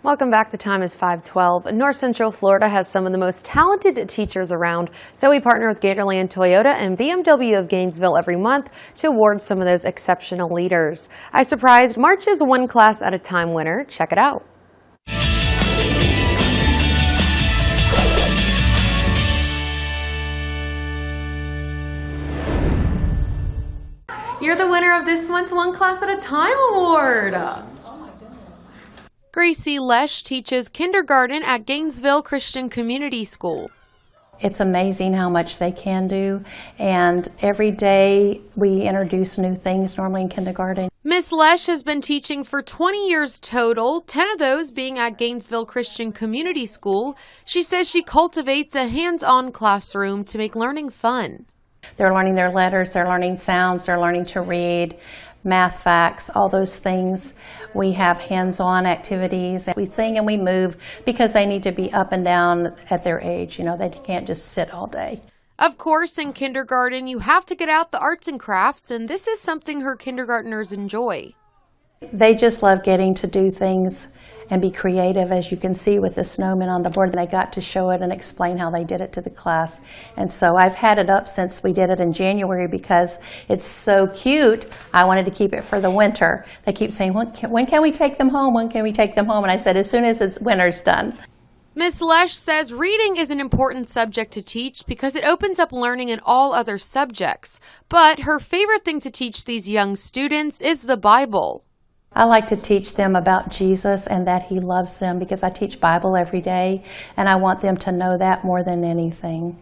Welcome back. The time is 5:12. North Central Florida has some of the most talented teachers around, so we partner with Gatorland Toyota and BMW of Gainesville every month to award some of those exceptional leaders. I surprised March's One Class at a Time winner. Check it out. You're the winner of this month's One Class at a Time award. Gracie Lesch teaches kindergarten at Gainesville Christian Community School. It's amazing how much they can do, and every day we introduce new things normally in kindergarten. Miss Lesch has been teaching for 20 years total, 10 of those being at Gainesville Christian Community School. She says she cultivates a hands-on classroom to make learning fun. They're learning their letters, they're learning sounds, they're learning to read, math facts, all those things. We have hands-on activities. We sing and we move because they need to be up and down at their age. You know, they can't just sit all day. Of course, in kindergarten, you have to get out the arts and crafts, and this is something her kindergartners enjoy. They just love getting to do things and be creative, as you can see with the snowman on the board. They got to show it and explain how they did it to the class. And so I've had it up since we did it in January because it's so cute. I wanted to keep it for the winter. They keep saying, when can we take them home? When can we take them home? And I said, as soon as it's winter's done. Miss Lesch says reading is an important subject to teach because it opens up learning in all other subjects. But her favorite thing to teach these young students is the Bible. I like to teach them about Jesus and that He loves them because I teach Bible every day, and I want them to know that more than anything.